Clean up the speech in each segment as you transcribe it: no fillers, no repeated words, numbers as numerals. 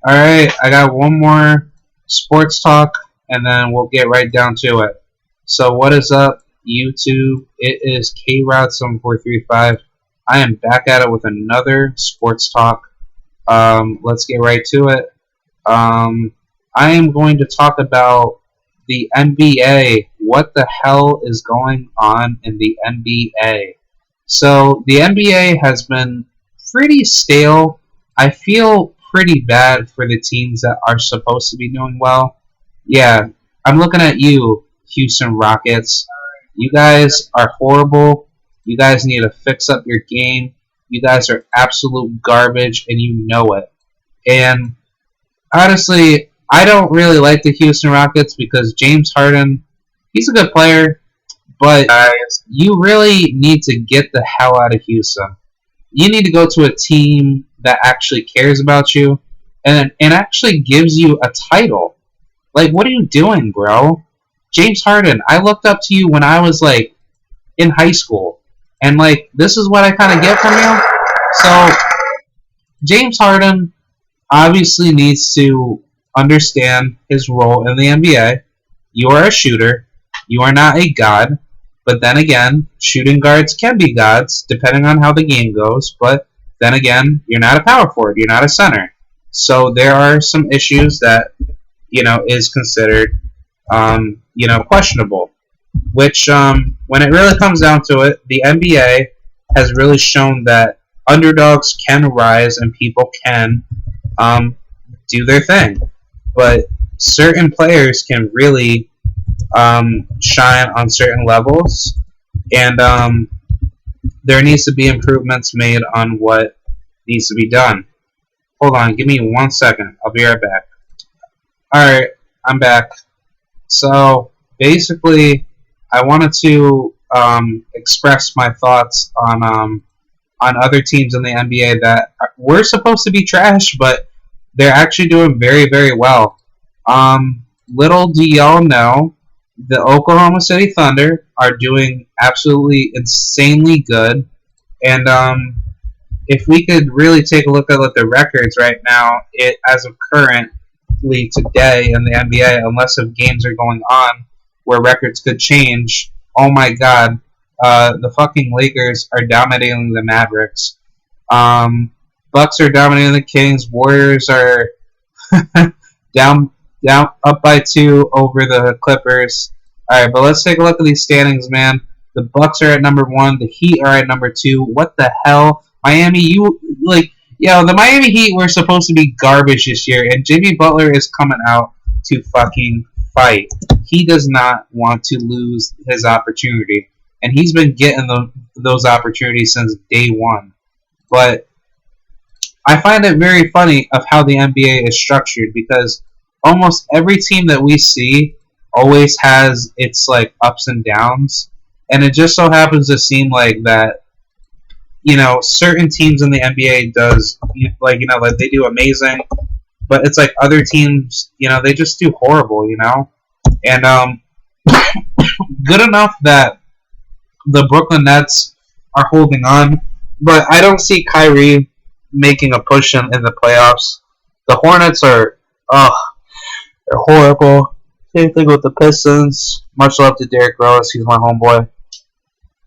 Alright, I got one more sports talk, and then we'll get right down to it. So what is up, YouTube? It is Krod7435. I am back at it with another sports talk. Let's get right to it. I am going to talk about the NBA. What the hell is going on in the NBA? So the NBA has been pretty stale. I feel pretty bad for the teams that are supposed to be doing well. Yeah, I'm looking at you, Houston Rockets. You guys are horrible. You guys need to fix up your game. You guys are absolute garbage, and you know it. And honestly, I don't really like the Houston Rockets because James Harden, he's a good player, but you really need to get the hell out of Houston. You need to go to a team that actually cares about you and actually gives you a title. Like, what are you doing, bro? James Harden, I looked up to you when I was, like, in high school. And, like, this is what I kind of get from you. So, James Harden obviously needs to understand his role in the NBA. You are a shooter. You are not a god. But then again, shooting guards can be gods, depending on how the game goes. But then again, you're not a power forward. You're not a center. So there are some issues that, is considered, questionable. Which, when it really comes down to it, the NBA has really shown that underdogs can rise and people can do their thing. But certain players can really shine on certain levels, and there needs to be improvements made on what needs to be done. Hold on, give me 1 second. I'll be right back. Alright, I'm back. So, basically, I wanted to express my thoughts on other teams in the NBA that were supposed to be trash, but they're actually doing very, very well. Little do y'all know, the Oklahoma City Thunder are doing absolutely insanely good. And if we could really take a look at the records right now, as of currently today in the NBA, unless if games are going on where records could change, oh my god, the fucking Lakers are dominating the Mavericks. Bucks are dominating the Kings. Warriors are down up by 2 over the Clippers. Alright, but let's take a look at these standings, man. The Bucks are at number 1. The Heat are at number 2. What the hell? Miami, the Miami Heat were supposed to be garbage this year, and Jimmy Butler is coming out to fucking fight. He does not want to lose his opportunity, and he's been getting those opportunities since day one. But I find it very funny of how the NBA is structured, because almost every team that we see always has its ups and downs, and it just so happens to seem like that certain teams in the NBA does they do amazing, but it's like other teams they just do horrible, and good enough that the Brooklyn Nets are holding on, but I don't see Kyrie making a push in the playoffs. The Hornets are they're horrible. Same thing with the Pistons. Much love to Derrick Rose. He's my homeboy.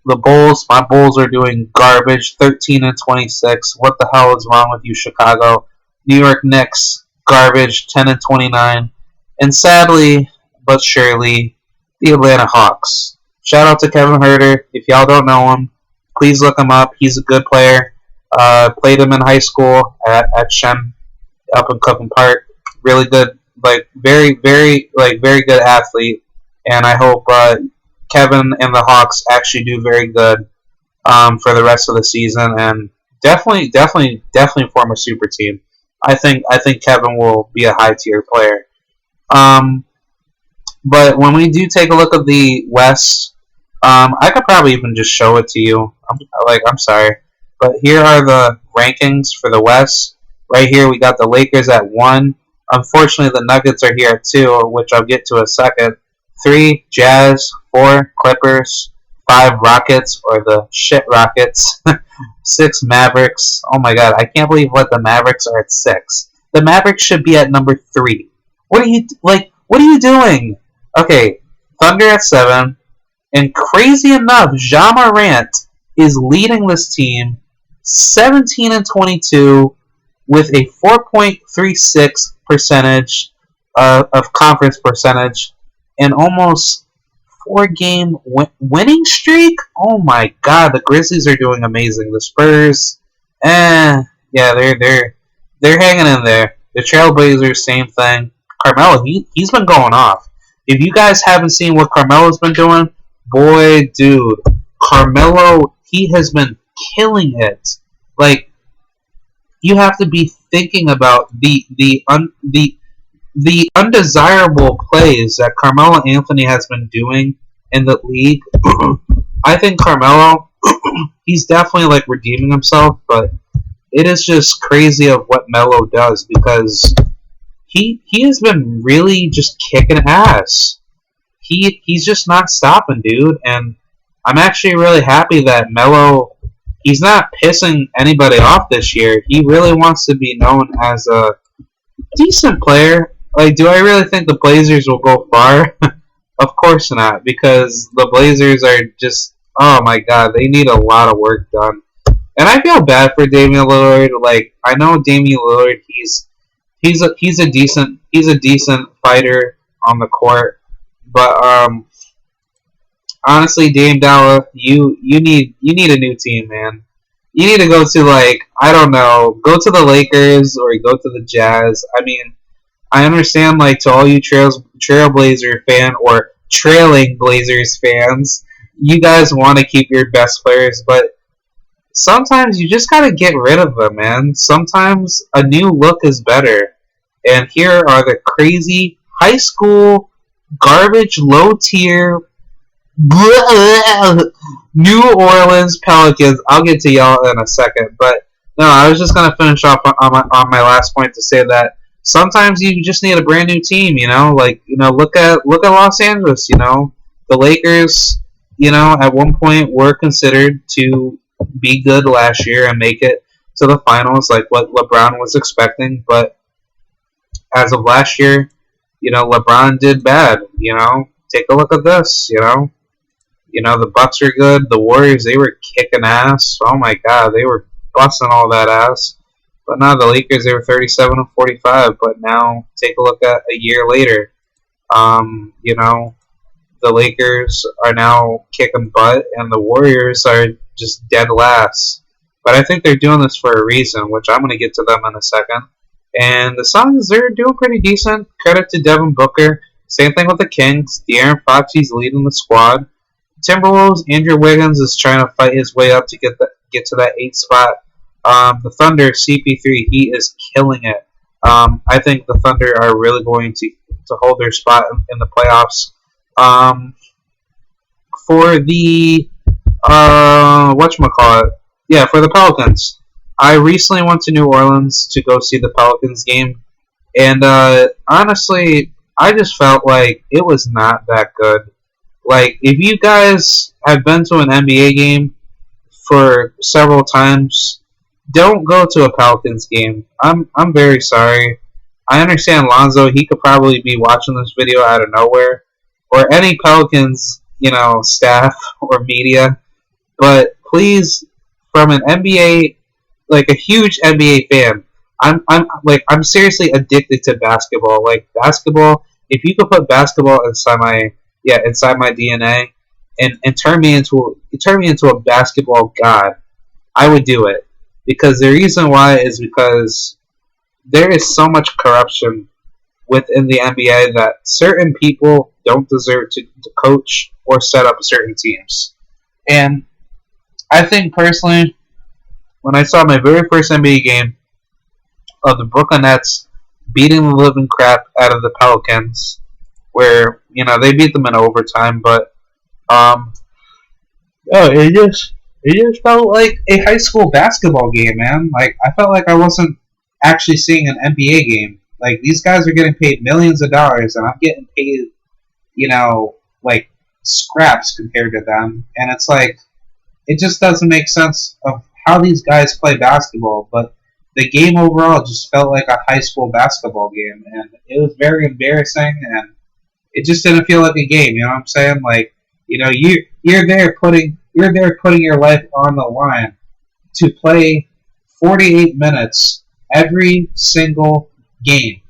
The Bulls, my Bulls are doing garbage. 13-26. What the hell is wrong with you, Chicago? New York Knicks, garbage. 10-29. And sadly, but surely, the Atlanta Hawks. Shout out to Kevin Huerter. If y'all don't know him, please look him up. He's a good player. Played him in high school at Shem up in Cookman Park. Really good. Very, very, very good athlete, and I hope Kevin and the Hawks actually do very good for the rest of the season, and definitely form a super team. I think Kevin will be a high tier player. But when we do take a look at the West, I could probably even just show it to you. I'm sorry, but here are the rankings for the West. Right here, we got the Lakers at 1. Unfortunately, the Nuggets are here at 2, which I'll get to in a second. 3, Jazz. 4, Clippers. 5, Rockets, or the shit Rockets. 6, Mavericks. Oh my god, I can't believe the Mavericks are at 6. The Mavericks should be at number 3. What are you like? What are you doing? Okay, Thunder at 7, and crazy enough, Ja Morant is leading this team, 17 and 22, with a 4.36 percentage of conference percentage, and almost 4-game winning streak. Oh my God, the Grizzlies are doing amazing. The Spurs, yeah, they're hanging in there. The Trailblazers, same thing. Carmelo, he's been going off. If you guys haven't seen what Carmelo's been doing, boy, dude, Carmelo, he has been killing it. Like, you have to be thinking about the undesirable plays that Carmelo Anthony has been doing in the league. I think Carmelo, he's definitely like redeeming himself, but it is just crazy of what Melo does because he has been really just kicking ass. He's just not stopping, dude, and I'm actually really happy that Melo, he's not pissing anybody off this year. He really wants to be known as a decent player. Like, do I really think the Blazers will go far? Of course not, because the Blazers are just, oh my God, they need a lot of work done. And I feel bad for Damian Lillard. Like, I know Damian Lillard, he's a decent fighter on the court, but honestly, Dame Dalla, you need a new team, man. You need to go to, like, I don't know, go to the Lakers or go to the Jazz. I mean, I understand, like, to all you Trailblazer fan or trailing Blazers fans, you guys want to keep your best players, but sometimes you just gotta get rid of them, man. Sometimes a new look is better. And here are the crazy high school garbage, low tier New Orleans Pelicans. I'll get to y'all in a second, but no, I was just gonna finish off on my last point to say that sometimes you just need a brand new team. Look at Los Angeles. The Lakers. At one point were considered to be good last year and make it to the finals, like what LeBron was expecting, but as of last year, LeBron did bad. Take a look at this. The Bucks are good. The Warriors, they were kicking ass. Oh my God, they were busting all that ass. But now the Lakers, they were 37 and 45. But now take a look at a year later. The Lakers are now kicking butt, and the Warriors are just dead last. But I think they're doing this for a reason, which I'm going to get to them in a second. And the Suns, they're doing pretty decent. Credit to Devin Booker. Same thing with the Kings. De'Aaron Fox, he's leading the squad. Timberwolves, Andrew Wiggins is trying to fight his way up to get to that 8th spot. The Thunder, CP3, he is killing it. I think the Thunder are really going to hold their spot in the playoffs. For the for the Pelicans, I recently went to New Orleans to go see the Pelicans game, and honestly, I just felt like it was not that good. Like, if you guys have been to an NBA game for several times, don't go to a Pelicans game. I'm very sorry. I understand Lonzo, he could probably be watching this video out of nowhere, or any Pelicans, staff or media, but please, from an NBA, like a huge NBA fan, I'm seriously addicted to basketball. Like, basketball, if you could put basketball inside my DNA and turn me into a basketball god, I would do it. Because the reason why is because there is so much corruption within the NBA that certain people don't deserve to coach or set up certain teams. And I think personally, when I saw my very first NBA game of the Brooklyn Nets beating the living crap out of the Pelicans, where they beat them in overtime, but it just felt like a high school basketball game, man. Like, I felt like I wasn't actually seeing an NBA game. Like, these guys are getting paid millions of dollars, and I'm getting paid, like scraps compared to them, and it's like, it just doesn't make sense of how these guys play basketball. But the game overall just felt like a high school basketball game, and it was very embarrassing, and it just didn't feel like a game. You know what I'm saying? Like, you're there putting your life on the line to play 48 minutes every single game,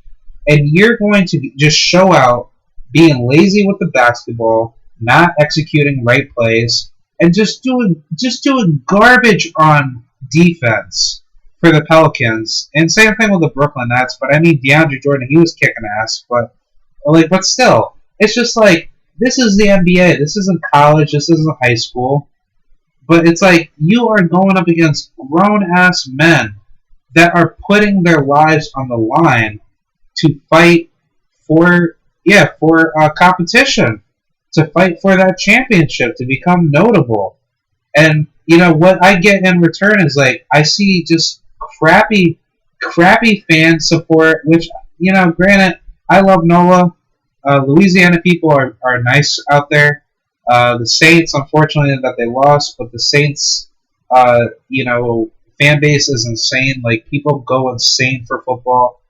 and you're going to just show out being lazy with the basketball, not executing right plays, and just doing garbage on defense for the Pelicans. And same thing with the Brooklyn Nets. But I mean, DeAndre Jordan, he was kicking ass. But still, it's just like, this is the NBA. This isn't college. This isn't high school. But it's like, you are going up against grown ass men that are putting their lives on the line to fight for competition, to fight for that championship, to become notable. And what I get in return is, like, I see just crappy fan support. Which, granted, I love NOLA. Louisiana people are nice out there. The Saints, unfortunately, that they lost, but the Saints, fan base is insane. Like, people go insane for football.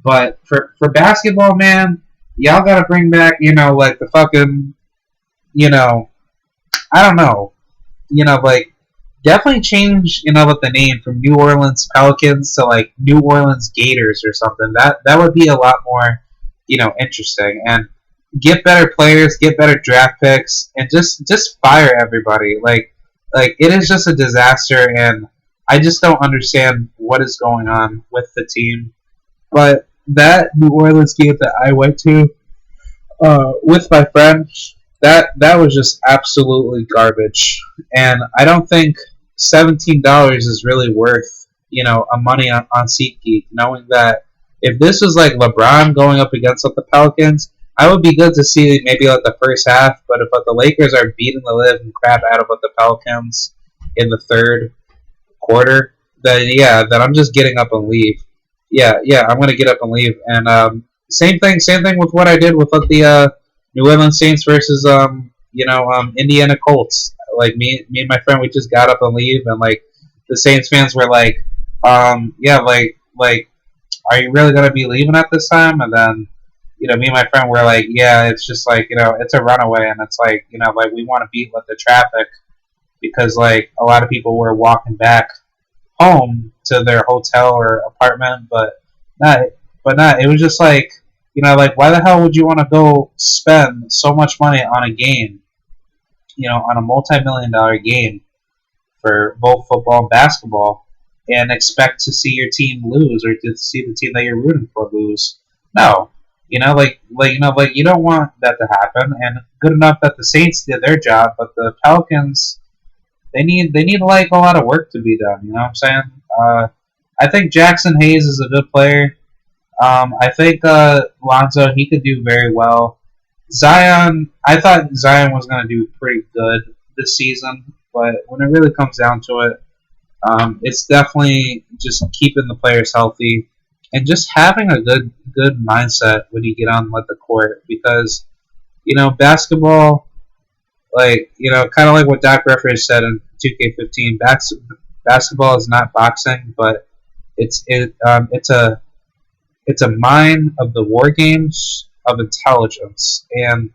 But for basketball, man, y'all gotta bring back, like, the fucking, I don't know, like, definitely change, like, the name from New Orleans Pelicans to, like, New Orleans Gators or something. That would be a lot more, interesting. And get better players, get better draft picks, and just fire everybody. Like, it is just a disaster, and I just don't understand what is going on with the team. But that New Orleans game that I went to with my friend, that was just absolutely garbage. And I don't think $17 is really worth, a money on SeatGeek, knowing that if this was like LeBron going up against the Pelicans, I would be good to see maybe like the first half. But if the Lakers are beating the living crap out of the Pelicans in the third quarter, then I'm just getting up and leave. I'm gonna get up and leave. And same thing with what I did with the New Orleans Saints versus Indiana Colts. Like, me and my friend, we just got up and leave, and like the Saints fans were like, like, are you really gonna be leaving at this time? And then me and my friend were like, yeah, it's just like, it's a runaway, and it's like, like, we want to beat with the traffic, because like a lot of people were walking back home to their hotel or apartment, but not. It was just like, like, why the hell would you want to go spend so much money on a game, on a multi-million-dollar game for both football and basketball, and expect to see your team lose, or to see the team that you're rooting for lose? No. You don't want that to happen. And good enough that the Saints did their job, but the Pelicans, they need like a lot of work to be done. You know what I'm saying? I think Jackson Hayes is a good player. I think Lonzo, he could do very well. Zion, I thought Zion was going to do pretty good this season, but when it really comes down to it, it's definitely just keeping the players healthy and just having a good mindset when you get on the court, because basketball, like, kind of like what Doc Rivers said in 2K15, basketball is not boxing, but it's a mine of the war games of intelligence. And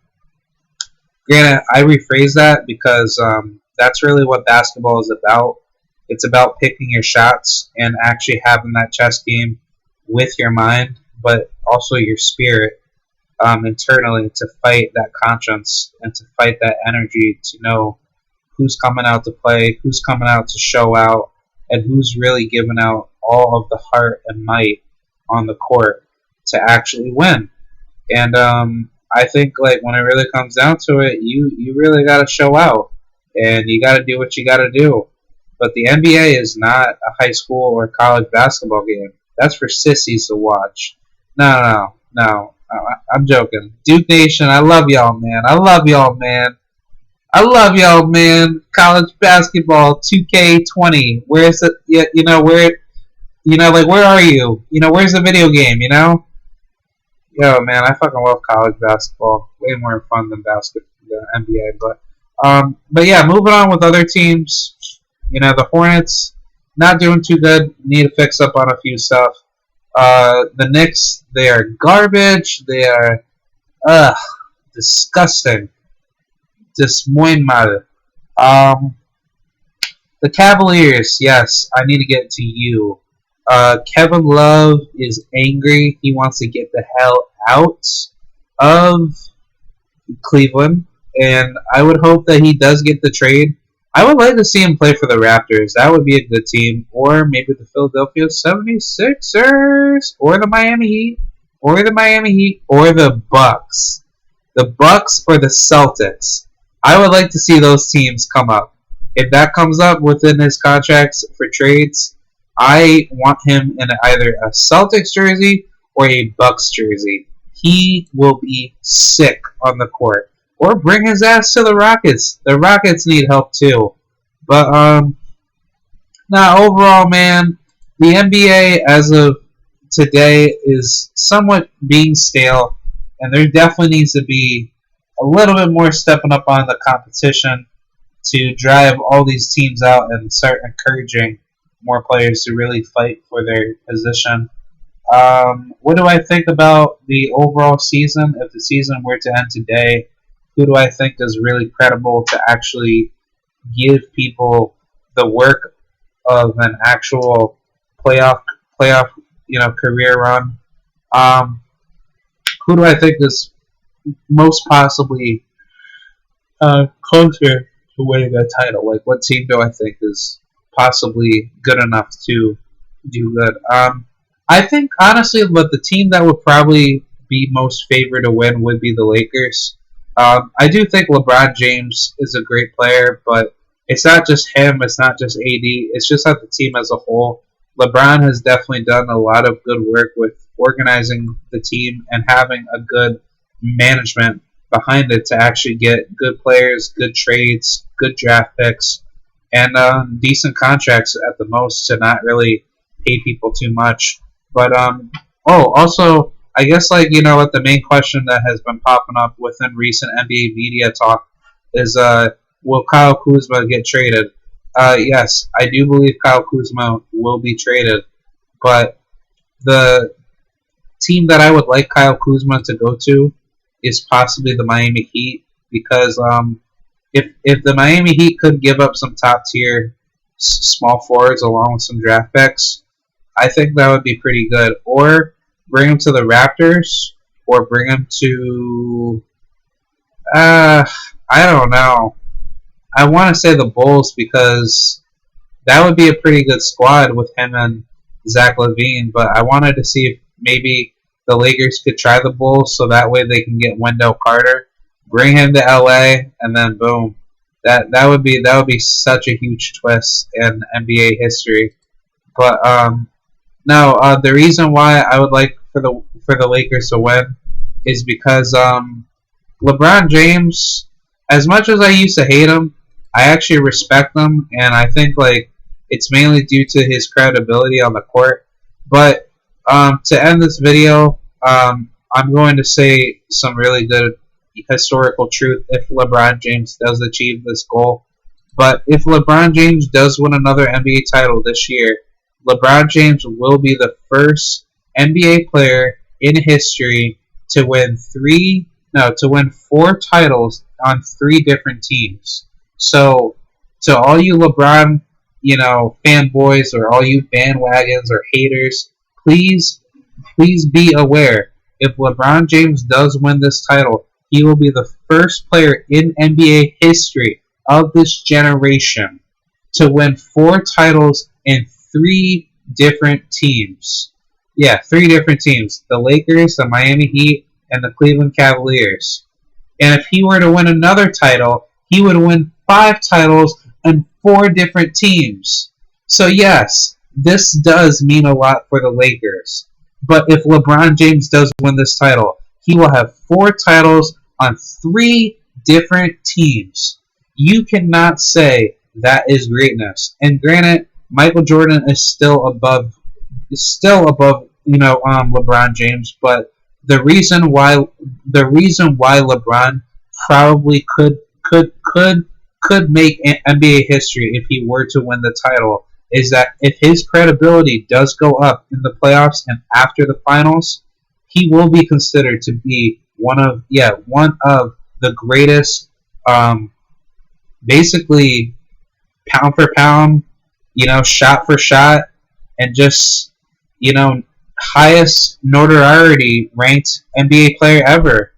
granted, I rephrase that because that's really what basketball is about. It's about picking your shots and actually having that chess game with your mind, but also your spirit internally, to fight that conscience and to fight that energy, to know who's coming out to play, who's coming out to show out, and who's really giving out all of the heart and might on the court to actually win. And I think, like, when it really comes down to it, you really got to show out, and you got to do what you got to do. But the NBA is not a high school or college basketball game. That's for sissies to watch. No. I'm joking. Duke Nation, I love y'all, man. I love y'all, man. College basketball, 2K20. Where is it? Like, where are you? Where's the video game? Yo, man, I fucking love college basketball. Way more fun than the NBA. But yeah, moving on with other teams. The Hornets, not doing too good. Need to fix up on a few stuff. The Knicks, they are garbage. They are disgusting. Just muy mal. The Cavaliers, yes, I need to get to you. Kevin Love is angry. He wants to get the hell out of Cleveland, and I would hope that he does get the trade. I would like to see him play for the Raptors. That would be a good team. Or maybe the Philadelphia 76ers, or the Miami Heat, or the Miami Heat, or the Bucks. The Bucks or the Celtics. I would like to see those teams come up. If that comes up within his contracts for trades, I want him in either a Celtics jersey or a Bucks jersey. He will be sick on the court. Or bring his ass to the Rockets. The Rockets need help too. But now overall, man, the NBA as of today is somewhat being stale, and there definitely needs to be a little bit more stepping up on the competition to drive all these teams out and start encouraging more players to really fight for their position. What do I think about the overall season? If the season were to end today, who do I think is really credible to actually give people the work of an actual playoff career run? Who do I think is most possibly closer to winning that title? Like, what team do I think is possibly good enough to do good? I think, honestly, but the team that would probably be most favored to win would be the Lakers. I do think LeBron James is a great player, but it's not just him, it's not just AD, it's just that the team as a whole. LeBron has definitely done a lot of good work with organizing the team and having a good management behind it to actually get good players, good trades, good draft picks, and decent contracts at the most to not really pay people too much. But also, I guess what the main question that has been popping up within recent NBA media talk is, will Kyle Kuzma get traded? Yes, I do believe Kyle Kuzma will be traded, but the team that I would like Kyle Kuzma to go to is possibly the Miami Heat, because if the Miami Heat could give up some top tier small forwards along with some draft picks, I think that would be pretty good. Or bring him to the Raptors, or bring him to I don't know. I want to say the Bulls, because that would be a pretty good squad with him and Zach LaVine, but I wanted to see if maybe the Lakers could try the Bulls so that way they can get Wendell Carter, bring him to LA, and then boom. That would be such a huge twist in NBA history. But no, the reason why I would like for the Lakers to win is because LeBron James, as much as I used to hate him, I actually respect him, and I think it's mainly due to his credibility on the court. But to end this video, I'm going to say some really good historical truth if LeBron James does achieve this goal. But if LeBron James does win another NBA title this year, LeBron James will be the first NBA player in history to win 4 titles on 3 different teams. So, to all you LeBron, fanboys, or all you bandwagons or haters, please be aware. If LeBron James does win this title, he will be the first player in NBA history of this generation to win 4 titles in 3 different teams. Yeah, 3 different teams. The Lakers, the Miami Heat, and the Cleveland Cavaliers. And if he were to win another title, he would win 5 titles and 4 different teams. So yes, this does mean a lot for the Lakers. But if LeBron James does win this title, he will have 4 titles on 3 different teams. You cannot say that is greatness. And granted, Michael Jordan is still above LeBron James, but the reason why LeBron probably could make NBA history if he were to win the title is that if his credibility does go up in the playoffs and after the finals, he will be considered to be one of the greatest, basically pound for pound, shot for shot, and just highest notoriety ranked NBA player ever.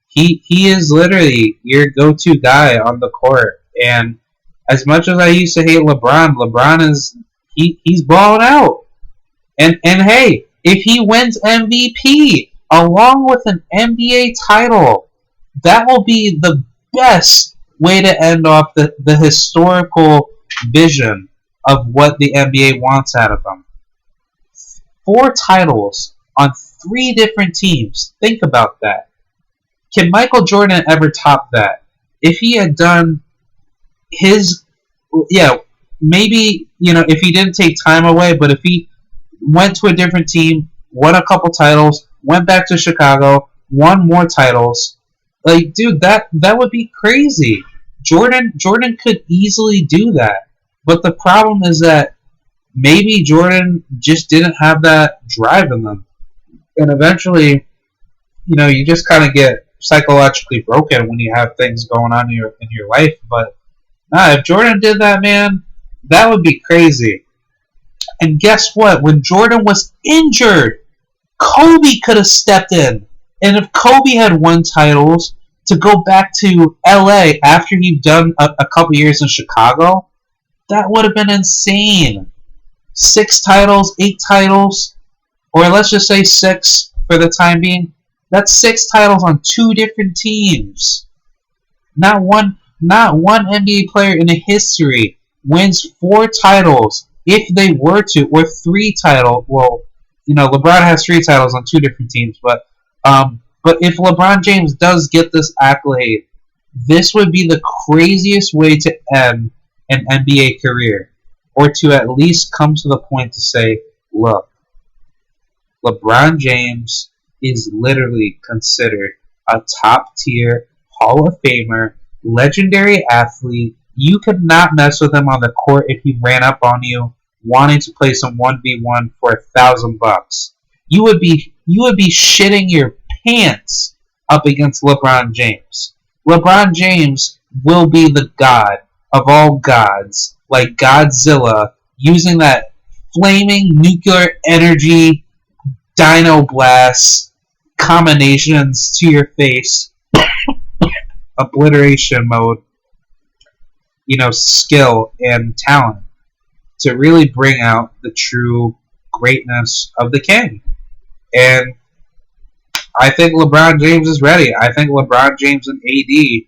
He is literally your go-to guy on the court. And as much as I used to hate LeBron is he's balling out. And hey, if he wins MVP along with an NBA title, that will be the best way to end off the historical vision of what the NBA wants out of him. 4 titles on 3 different teams. Think about that. Can Michael Jordan ever top that? If he had done his, maybe, if he didn't take time away, but if he went to a different team, won a couple titles, went back to Chicago, won more titles, like, dude, that would be crazy. Jordan could easily do that. But the problem is that maybe Jordan just didn't have that drive in them. And eventually, you just kind of get psychologically broken when you have things going on in your life. But if Jordan did that, man, that would be crazy. And guess what? When Jordan was injured, Kobe could have stepped in. And if Kobe had won titles to go back to LA after he'd done a couple years in Chicago, that would have been insane. 6 titles, 8 titles, or let's just say 6 for the time being. That's 6 titles on 2 different teams. Not one NBA player in the history wins 4 titles if they were to, or 3 titles. Well, LeBron has 3 titles on 2 different teams, but if LeBron James does get this accolade, this would be the craziest way to end an NBA career, or to at least come to the point to say, look, LeBron James is literally considered a top-tier Hall of Famer, legendary athlete. You could not mess with him on the court if he ran up on you wanting to play some 1v1 for $1,000. You would be shitting your pants up against LeBron James. LeBron James will be the god of all gods, like Godzilla, using that flaming nuclear energy Dino Blast combinations to your face, obliteration mode, skill and talent to really bring out the true greatness of the king. And I think LeBron James is ready. I think LeBron James and AD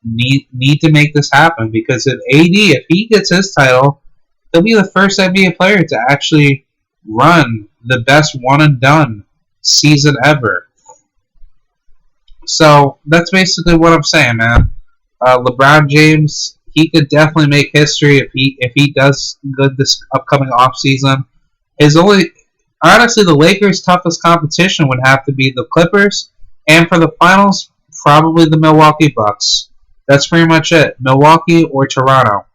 need to make this happen, because if he gets his title, he'll be the first NBA player to actually run the best one and done season ever. So that's basically what I'm saying, man. LeBron James, he could definitely make history if he does good this upcoming off season. Honestly, the Lakers' toughest competition would have to be the Clippers, and for the finals, probably the Milwaukee Bucks. That's pretty much it. Milwaukee or Toronto.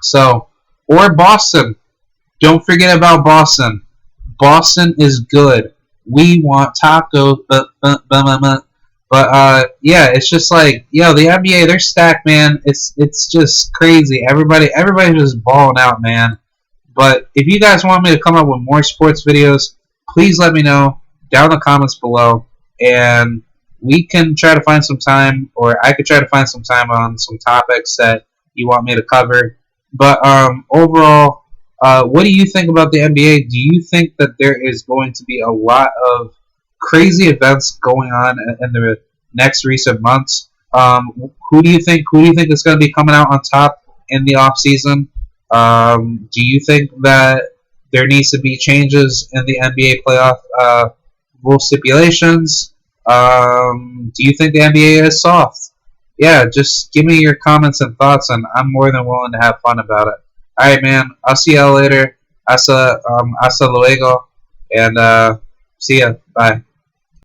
So, or Boston. Don't forget about Boston. Boston is good. We want tacos, but it's just like, the NBA, they're stacked, man. It's just crazy. Everybody's just balling out, man. But if you guys want me to come up with more sports videos, please let me know down in the comments below, and we can try to find some time, or I could try to find some time on some topics that you want me to cover. But overall, what do you think about the NBA? Do you think that there is going to be a lot of crazy events going on in the next recent months? Who do you think is going to be coming out on top in the off season? Do you think that there needs to be changes in the NBA playoff rule stipulations? Do you think the NBA is soft? Yeah, just give me your comments and thoughts, and I'm more than willing to have fun about it. Alright, man. I'll see y'all later. Hasta luego. And see ya. Bye.